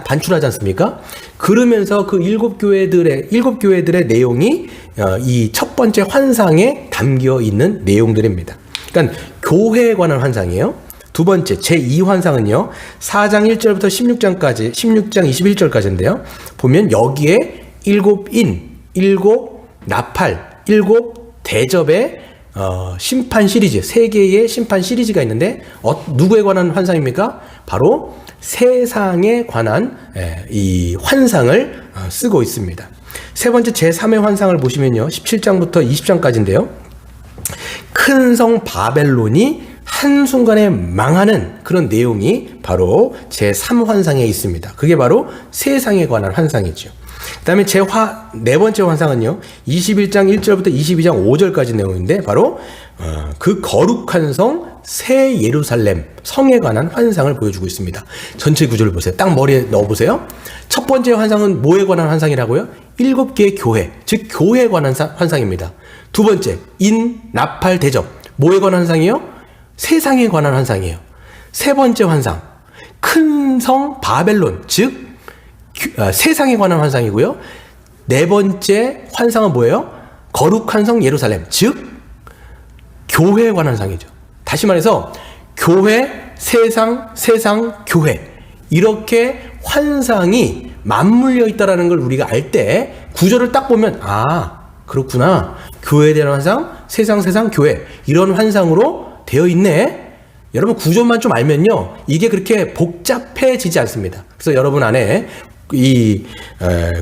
반출하지 않습니까? 그러면서 그 7교회들의 내용이 이 첫 번째 환상에 담겨 있는 내용들입니다. 그러니까 교회에 관한 환상이에요. 두 번째, 제2환상은요, 4장 1절부터 16장 21절까지인데요. 보면 여기에 7인, 7 나팔, 7 대접의 심판 시리즈, 3개의 심판 시리즈가 있는데 누구에 관한 환상입니까? 바로 세상에 관한 이 환상을 쓰고 있습니다. 세 번째 제3의 환상을 보시면요, 17장부터 20장까지인데요. 큰 성 바벨론이 한순간에 망하는 그런 내용이 바로 제3환상에 있습니다. 그게 바로 세상에 관한 환상이죠. 그 다음에 네 번째 환상은요, 21장 1절부터 22장 5절까지 내용인데, 바로, 그 거룩한 성, 새 예루살렘, 성에 관한 환상을 보여주고 있습니다. 전체 구조를 보세요. 딱 머리에 넣어보세요. 첫 번째 환상은 뭐에 관한 환상이라고요? 7개의 교회, 즉, 교회에 관한 환상입니다. 두 번째, 나팔, 대접. 뭐에 관한 환상이에요? 세상에 관한 환상이에요. 세 번째 환상, 큰 성 바벨론, 즉, 세상에 관한 환상이고요. 네 번째 환상은 뭐예요? 거룩한 성 예루살렘, 즉 교회에 관한 환상이죠. 다시 말해서 교회, 세상, 세상, 교회. 이렇게 환상이 맞물려 있다는 걸 우리가 알 때 구조를 딱 보면 그렇구나. 교회에 대한 환상, 세상, 세상, 교회. 이런 환상으로 되어 있네. 여러분 구조만 좀 알면요. 이게 그렇게 복잡해지지 않습니다. 그래서 여러분 안에 이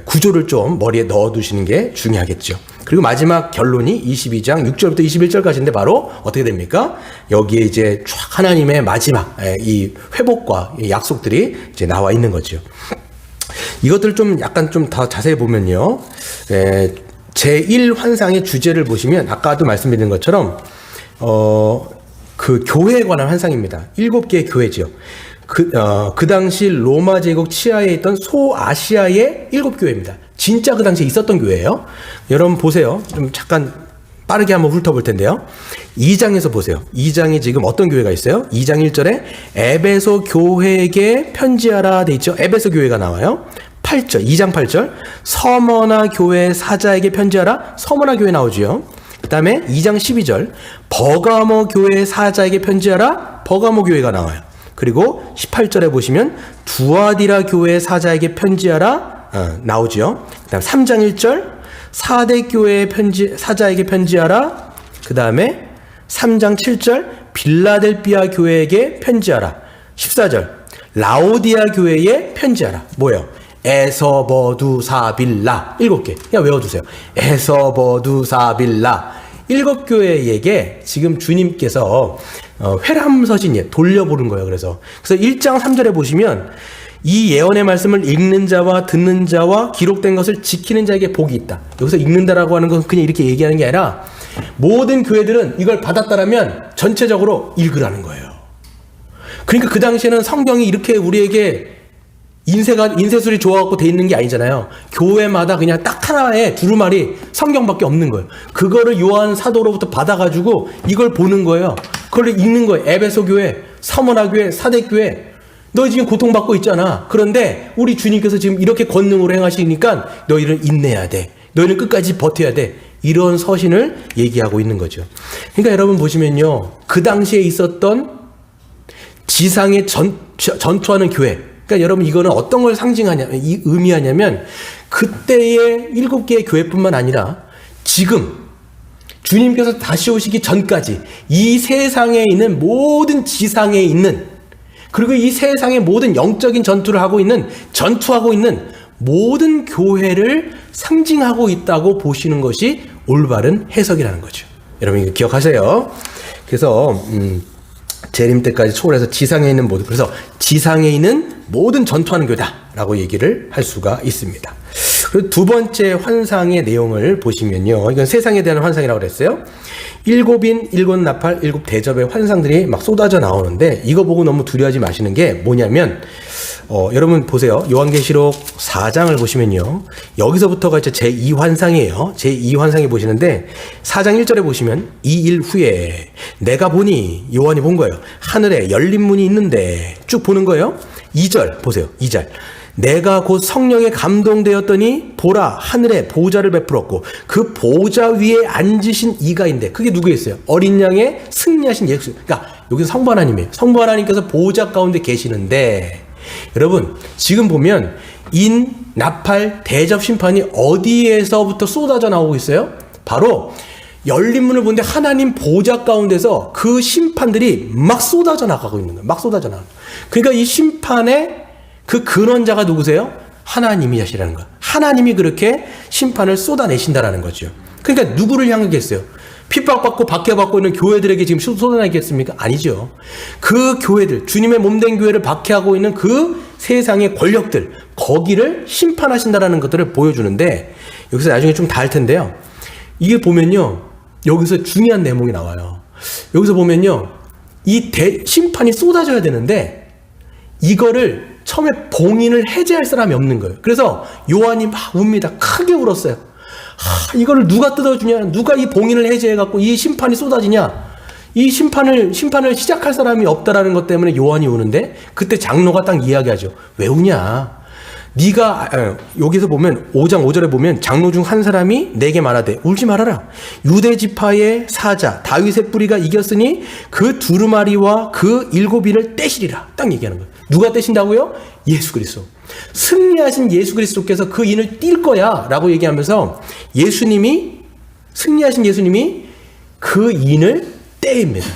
구조를 좀 머리에 넣어두시는 게 중요하겠죠. 그리고 마지막 결론이 22장 6절부터 21절까지인데 바로 어떻게 됩니까? 여기에 이제 쫙 하나님의 마지막 이 회복과 이 약속들이 이제 나와 있는 거죠. 이것들 좀 약간 좀 더 자세히 보면요. 제1환상의 주제를 보시면 아까도 말씀드린 것처럼 그 교회에 관한 환상입니다. 7개의 교회죠. 그 당시 로마 제국 치하에 있던 소아시아의 7교회입니다. 진짜 그 당시에 있었던 교회예요. 여러분 보세요. 좀 잠깐 빠르게 한번 훑어볼 텐데요. 2장에서 보세요. 2장에 지금 어떤 교회가 있어요? 2장 1절에 에베소 교회에게 편지하라 돼 있죠. 에베소 교회가 나와요. 8절, 2장 8절 서머나 교회 사자에게 편지하라. 서머나 교회 나오죠. 그 다음에 2장 12절 버가모 교회 사자에게 편지하라. 버가모 교회가 나와요. 그리고 18절에 보시면 두아디라 교회 사자에게 편지하라 나오죠. 그 다음 3장 1절 사대 교회 사자에게 편지하라. 그 다음에 3장 7절 빌라델비아 교회에게 편지하라. 14절 라오디아 교회에 편지하라. 뭐예요? 에서버두사빌라 7개. 그냥 외워두세요. 에서버두사빌라 7교회에게 지금 주님께서 회람서신 돌려보는 거예요. 그래서 1장 3절에 보시면 이 예언의 말씀을 읽는 자와 듣는 자와 기록된 것을 지키는 자에게 복이 있다. 여기서 읽는다라고 하는 건 그냥 이렇게 얘기하는 게 아니라 모든 교회들은 이걸 받았다라면 전체적으로 읽으라는 거예요. 그러니까 그 당시에는 성경이 이렇게 우리에게 인쇄술이 좋아갖고 돼 있는 게 아니잖아요. 교회마다 그냥 딱 하나의 두루마리 성경밖에 없는 거예요. 그거를 요한 사도로부터 받아가지고 이걸 보는 거예요. 그걸 읽는 거예요. 에베소 교회, 서머나 교회, 사대 교회. 너 지금 고통받고 있잖아. 그런데 우리 주님께서 지금 이렇게 권능으로 행하시니까 너희는 인내해야 돼. 너희는 끝까지 버텨야 돼. 이런 서신을 얘기하고 있는 거죠. 그러니까 여러분 보시면요. 그 당시에 있었던 지상에 전투하는 교회. 그러니까 여러분 이거는 어떤 걸 의미하냐면 그때의 7개의 교회뿐만 아니라 지금 주님께서 다시 오시기 전까지 이 세상에 있는 모든 지상에 있는 그리고 이 세상의 모든 영적인 전투하고 있는 모든 교회를 상징하고 있다고 보시는 것이 올바른 해석이라는 거죠. 여러분 이거 기억하세요. 그래서 재림 때까지 초월해서 지상에 있는 모든, 그래서 지상에 있는 모든 전투하는 교회다라고 얘기를 할 수가 있습니다. 그리고 두 번째 환상의 내용을 보시면요. 이건 세상에 대한 환상이라고 그랬어요. 7인, 7나팔, 7대접의 환상들이 막 쏟아져 나오는데 이거 보고 너무 두려워하지 마시는 게 뭐냐면 여러분 보세요. 요한계시록 4장을 보시면요. 여기서부터가 이제 제2환상이에요. 제2환상이 보시는데 4장 1절에 보시면 이 일 후에 내가 보니 요한이 본 거예요. 하늘에 열린 문이 있는데 쭉 보는 거예요. 2절 보세요. 2절 내가 곧 성령에 감동되었더니 보라 하늘에 보좌를 베풀었고 그 보좌 위에 앉으신 이가인데 그게 누구였어요? 어린 양의 승리하신 예수. 그러니까 여기서 성부 하나님이에요. 성부 하나님께서 보좌 가운데 계시는데 여러분 지금 보면 인, 나팔, 대접 심판이 어디에서부터 쏟아져 나오고 있어요? 바로 열린 문을 보는데 하나님 보좌 가운데서 그 심판들이 막 쏟아져 나가고 있는 거예요. 막 쏟아져 나가는 거예요. 그러니까 이 심판의 그 근원자가 누구세요? 하나님이 하시라는 거예요. 하나님이 그렇게 심판을 쏟아내신다라는 거죠. 그러니까 누구를 향하겠어요? 핍박받고 박해받고 있는 교회들에게 지금 쏟아내겠습니까? 아니죠. 그 교회들, 주님의 몸된 교회를 박해하고 있는 그 세상의 권력들, 거기를 심판하신다라는 것들을 보여주는데 여기서 나중에 좀 다 할 텐데요. 이게 보면요. 여기서 중요한 내용이 나와요. 여기서 보면요. 이 심판이 쏟아져야 되는데 이거를 처음에 봉인을 해제할 사람이 없는 거예요. 그래서 요한이 막 웁니다. 크게 울었어요. 이거를 누가 뜯어주냐? 누가 이 봉인을 해제해갖고 이 심판이 쏟아지냐? 이 심판을 시작할 사람이 없다라는 것 때문에 요한이 우는데 그때 장로가 딱 이야기하죠. 왜 우냐? 여기서 보면 5장 5절에 보면 장로 중 한 사람이 내게 말하되 울지 말아라. 유대 지파의 사자 다윗의 뿌리가 이겼으니 그 두루마리와 그 7인을 떼시리라. 딱 얘기하는 거예요. 누가 떼신다고요? 예수 그리스도. 승리하신 예수 그리스도께서 그 인을 띨 거야 라고 얘기하면서 승리하신 예수님이 그 인을 떼입니다.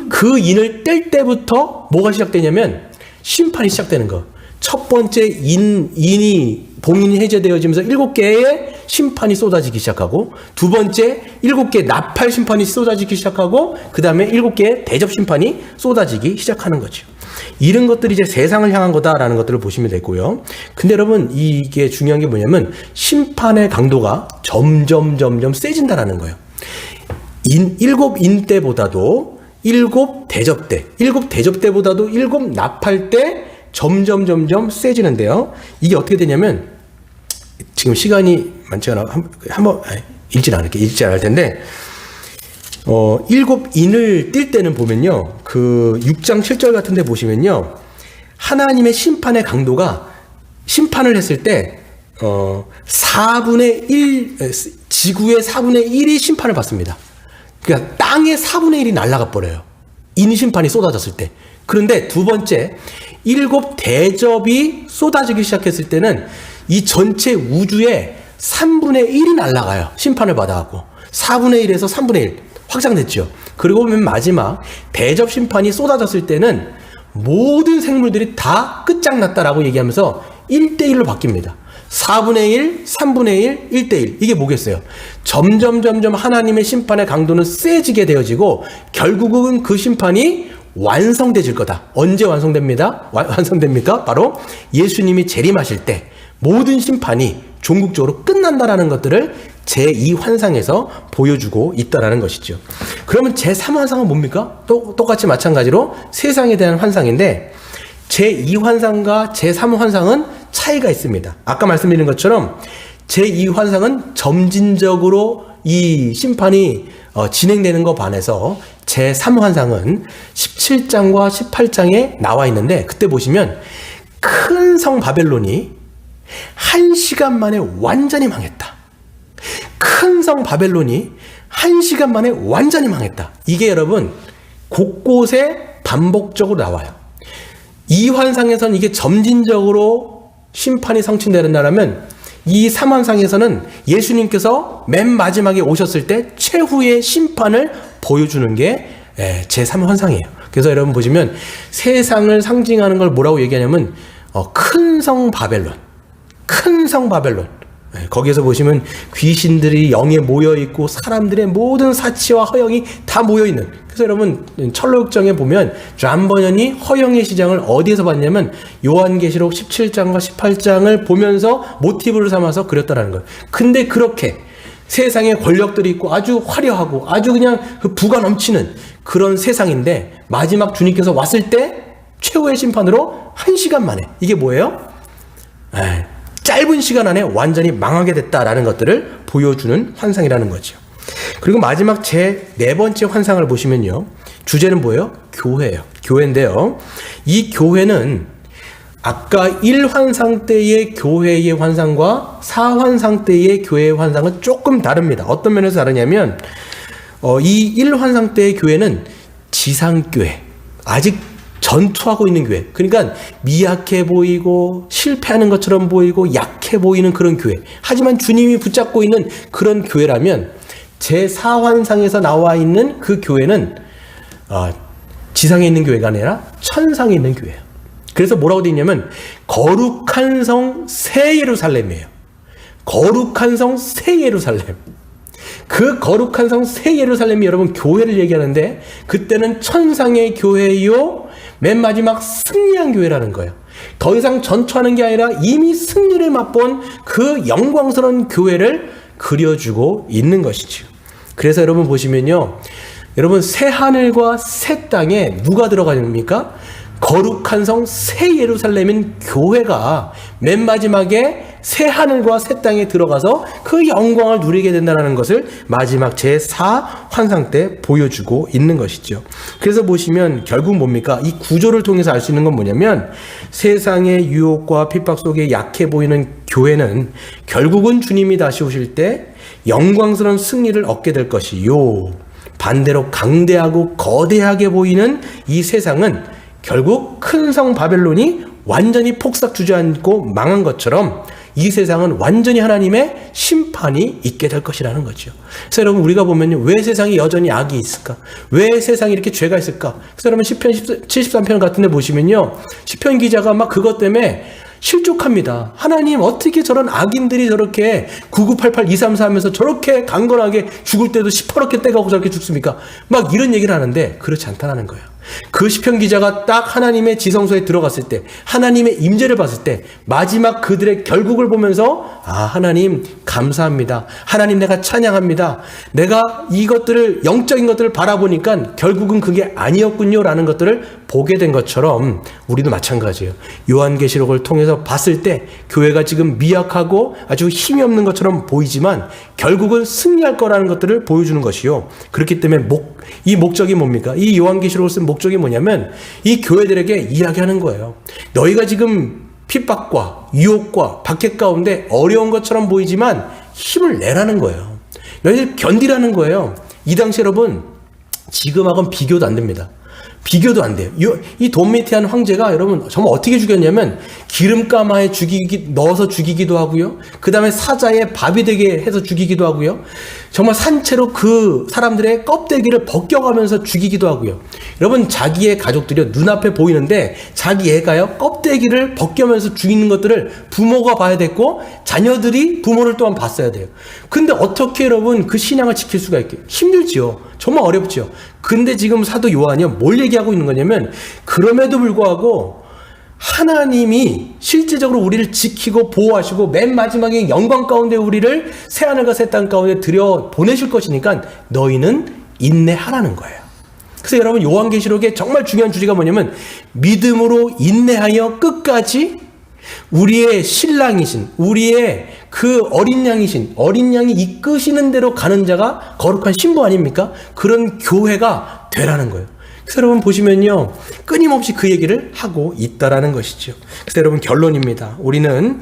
그 인을 뗄 때부터 뭐가 시작되냐면 심판이 시작되는 거. 첫 번째 봉인이 해제되어지면서 7개의 심판이 쏟아지기 시작하고, 두 번째 7개의 나팔 심판이 쏟아지기 시작하고, 그 다음에 7개의 대접 심판이 쏟아지기 시작하는 거죠. 이런 것들이 이제 세상을 향한 거다라는 것들을 보시면 되고요. 근데 여러분, 이게 중요한 게 뭐냐면 심판의 강도가 점점 세진다라는 거예요. 7인 때보다도 7 대접 때보다도 7 나팔 때 점점 세지는데요. 이게 어떻게 되냐면, 지금 시간이 많지 않아 한번 읽지 않을 텐데, 7인을 뛸 때는 보면요, 그 6장 7절 같은 데 보시면요, 하나님의 심판의 강도가 심판을 했을 때 4분의 1, 지구의 4분의 1이 심판을 받습니다. 그러니까 땅의 4분의 1이 날아가 버려요. 인심판이 쏟아졌을 때. 그런데 두 번째, 7 대접이 쏟아지기 시작했을 때는 이 전체 우주의 3분의 1이 날아가요. 심판을 받아갖고. 4분의 1에서 3분의 1 확장됐죠. 그리고 맨 마지막 대접 심판이 쏟아졌을 때는 모든 생물들이 다 끝장났다라고 얘기하면서 1대1로 바뀝니다. 4분의 1, 3분의 1, 1대1. 이게 뭐겠어요? 점점 하나님의 심판의 강도는 세지게 되어지고, 결국은 그 심판이 완성되질 거다. 언제 완성됩니까? 바로 예수님이 재림하실 때 모든 심판이 종국적으로 끝난다라는 것들을 제2환상에서 보여주고 있다라는 것이죠. 그러면 제3환상은 뭡니까? 똑같이 마찬가지로 세상에 대한 환상인데, 제2환상과 제3환상은 차이가 있습니다. 아까 말씀드린 것처럼 제2환상은 점진적으로 이 심판이 진행되는 것 반해서 제3환상은 17장과 18장에 나와 있는데, 그때 보시면 큰 성 바벨론이 1시간 만에 완전히 망했다. 큰 성 바벨론이 1시간 만에 완전히 망했다. 이게 여러분 곳곳에 반복적으로 나와요. 이 환상에서는 이게 점진적으로 심판이 성취된다면, 이 3환상에서는 예수님께서 맨 마지막에 오셨을 때 최후의 심판을 보여주는 게 제3환상이에요. 그래서 여러분 보시면 세상을 상징하는 걸 뭐라고 얘기하냐면 큰 성 바벨론. 거기에서 보시면 귀신들이 영에 모여있고 사람들의 모든 사치와 허영이 다 모여있는. 그래서 여러분 철로역정에 보면 존 버년이 허영의 시장을 어디에서 봤냐면 요한계시록 17장과 18장을 보면서 모티브를 삼아서 그렸다라는 거예요. 근데 그렇게 세상에 권력들이 있고 아주 화려하고 아주 그냥 그 부가 넘치는 그런 세상인데, 마지막 주님께서 왔을 때 최후의 심판으로 1시간 만에, 이게 뭐예요? 짧은 시간 안에 완전히 망하게 됐다라는 것들을 보여주는 환상이라는 거죠. 그리고 마지막 제 4번째 환상을 보시면요, 주제는 뭐예요? 교회인데요. 이 교회는 아까 1환상 때의 교회의 환상과 4환상 때의 교회의 환상은 조금 다릅니다. 어떤 면에서 다르냐면, 이 1환상 때의 교회는 지상교회, 아직 전투하고 있는 교회, 그러니까 미약해 보이고 실패하는 것처럼 보이고 약해 보이는 그런 교회, 하지만 주님이 붙잡고 있는 그런 교회라면, 제4환상에서 나와 있는 그 교회는 지상에 있는 교회가 아니라 천상에 있는 교회예요. 그래서 뭐라고 되어 있냐면 거룩한 성 새 예루살렘이에요. 거룩한 성 새 예루살렘. 그 거룩한 성 새 예루살렘이 여러분 교회를 얘기하는데, 그때는 천상의 교회요, 맨 마지막 승리한 교회라는 거예요. 더 이상 전투하는 게 아니라 이미 승리를 맛본 그 영광스러운 교회를 그려주고 있는 것이죠. 그래서 여러분 보시면요, 여러분 새 하늘과 새 땅에 누가 들어가십니까? 거룩한 성 새 예루살렘인 교회가 맨 마지막에 새 하늘과 새 땅에 들어가서 그 영광을 누리게 된다는 것을 마지막 제4 환상 때 보여주고 있는 것이죠. 그래서 보시면 결국 뭡니까? 이 구조를 통해서 알 수 있는 건 뭐냐면 세상의 유혹과 핍박 속에 약해 보이는 교회는 결국은 주님이 다시 오실 때 영광스러운 승리를 얻게 될 것이요. 반대로 강대하고 거대하게 보이는 이 세상은 결국 큰 성 바벨론이 완전히 폭삭 주저앉고 망한 것처럼 이 세상은 완전히 하나님의 심판이 있게 될 것이라는 거죠. 그래서 여러분 우리가 보면요, 왜 세상에 여전히 악이 있을까? 왜 세상에 이렇게 죄가 있을까? 그래서 여러분 시편 73편 같은 데 보시면요, 시편 기자가 막 그것 때문에 실족합니다. 하나님 어떻게 저런 악인들이 저렇게 9988 234 하면서 저렇게 강건하게 죽을 때도 시퍼렇게 떼가고 저렇게 죽습니까? 막 이런 얘기를 하는데 그렇지 않다는 거예요. 그 시편 기자가 딱 하나님의 지성소에 들어갔을 때, 하나님의 임재를 봤을 때 마지막 그들의 결국을 보면서 아, 하나님 감사합니다. 하나님 내가 찬양합니다. 내가 이것들을, 영적인 것들을 바라보니까 결국은 그게 아니었군요 라는 것들을 보게 된 것처럼 우리도 마찬가지예요. 요한계시록을 통해서 봤을 때 교회가 지금 미약하고 아주 힘이 없는 것처럼 보이지만 결국은 승리할 거라는 것들을 보여주는 것이요. 그렇기 때문에 이 목적이 뭡니까? 이 요한계시록을 쓴 목적이 뭐냐면 이 교회들에게 이야기하는 거예요. 너희가 지금 핍박과 유혹과 박해 가운데 어려운 것처럼 보이지만 힘을 내라는 거예요. 너희들 견디라는 거예요. 이 당시 여러분 지금하고는 비교도 안 됩니다. 비교도 안 돼요. 이 도메티안 황제가 여러분 정말 어떻게 죽였냐면 기름가마에 넣어서 죽이기도 하고요. 그 다음에 사자에 밥이 되게 해서 죽이기도 하고요. 정말 산채로 그 사람들의 껍데기를 벗겨가면서 죽이기도 하고요. 여러분 자기의 가족들이 눈앞에 보이는데 자기 애가요 껍데기를 벗겨면서 죽이는 것들을 부모가 봐야 됐고 자녀들이 부모를 또한 봤어야 돼요. 근데 어떻게 여러분 그 신앙을 지킬 수가 있게 힘들지요. 정말 어렵죠. 근데 지금 사도 요한이 뭘 얘기하고 있는 거냐면 그럼에도 불구하고 하나님이 실제적으로 우리를 지키고 보호하시고 맨 마지막에 영광 가운데 우리를 새하늘과 새 땅 가운데 들여 보내실 것이니까 너희는 인내하라는 거예요. 그래서 여러분 요한계시록의 정말 중요한 주제가 뭐냐면 믿음으로 인내하여 끝까지 우리의 신랑이신 우리의 그 어린 양이 이끄시는 대로 가는 자가 거룩한 신부 아닙니까? 그런 교회가 되라는 거예요. 그래서 여러분 보시면요 끊임없이 그 얘기를 하고 있다라는 것이죠. 그래서 여러분 결론입니다. 우리는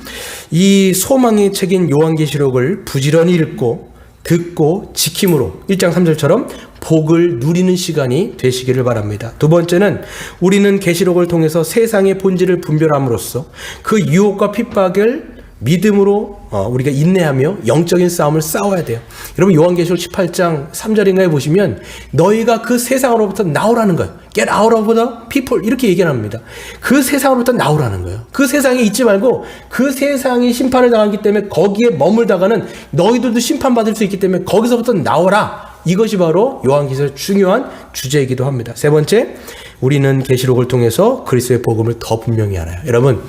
이 소망의 책인 요한계시록을 부지런히 읽고 듣고 지킴으로 1장 3절처럼 복을 누리는 시간이 되시기를 바랍니다. 두 번째는 우리는 계시록을 통해서 세상의 본질을 분별함으로써 그 유혹과 핍박을 믿음으로 우리가 인내하며 영적인 싸움을 싸워야 돼요. 여러분 요한계시록 18장 3절인가에 보시면 너희가 그 세상으로부터 나오라는 거예요. Get out of the people 이렇게 얘기를 합니다. 그 세상으로부터 나오라는 거예요. 그 세상에 있지 말고 그 세상이 심판을 당하기 때문에 거기에 머물다가는 너희들도 심판받을 수 있기 때문에 거기서부터 나오라. 이것이 바로 요한계시록의 중요한 주제이기도 합니다. 세 번째, 우리는 계시록을 통해서 그리스도의 복음을 더 분명히 알아요. 여러분,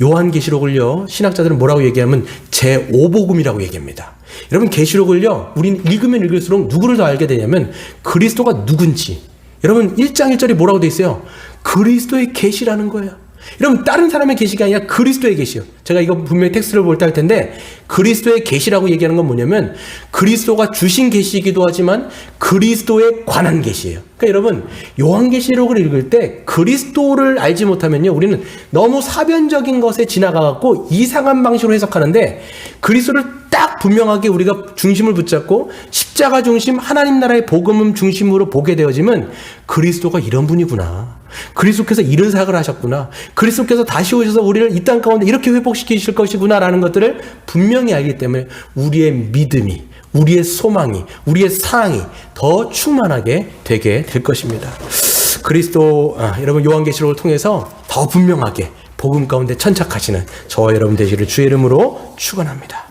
요한계시록을요, 신학자들은 뭐라고 얘기하면 제5복음이라고 얘기합니다. 여러분, 계시록을요, 우리는 읽으면 읽을수록 누구를 더 알게 되냐면 그리스도가 누군지. 여러분, 1장 1절이 뭐라고 돼 있어요? 그리스도의 계시라는 거예요. 여러분 다른 사람의 계시가 아니라 그리스도의 계시요. 제가 이거 분명히 텍스트를 볼 때 할 텐데 그리스도의 계시라고 얘기하는 건 뭐냐면 그리스도가 주신 계시이기도 하지만 그리스도에 관한 계시예요. 그러니까 여러분 요한계시록을 읽을 때 그리스도를 알지 못하면요 우리는 너무 사변적인 것에 지나가갖고 이상한 방식으로 해석하는데 그리스도를 딱 분명하게 우리가 중심을 붙잡고 십자가 중심 하나님 나라의 복음 중심으로 보게 되어지면 그리스도가 이런 분이구나. 그리스도께서 이런 사역을 하셨구나. 그리스도께서 다시 오셔서 우리를 이 땅 가운데 이렇게 회복시키실 것이구나 라는 것들을 분명히 알기 때문에 우리의 믿음이, 우리의 소망이, 우리의 사랑이 더 충만하게 되게 될 것입니다. 여러분 요한계시록을 통해서 더 분명하게 복음 가운데 천착하시는 저와 여러분 되시기를 주의 이름으로 축원합니다.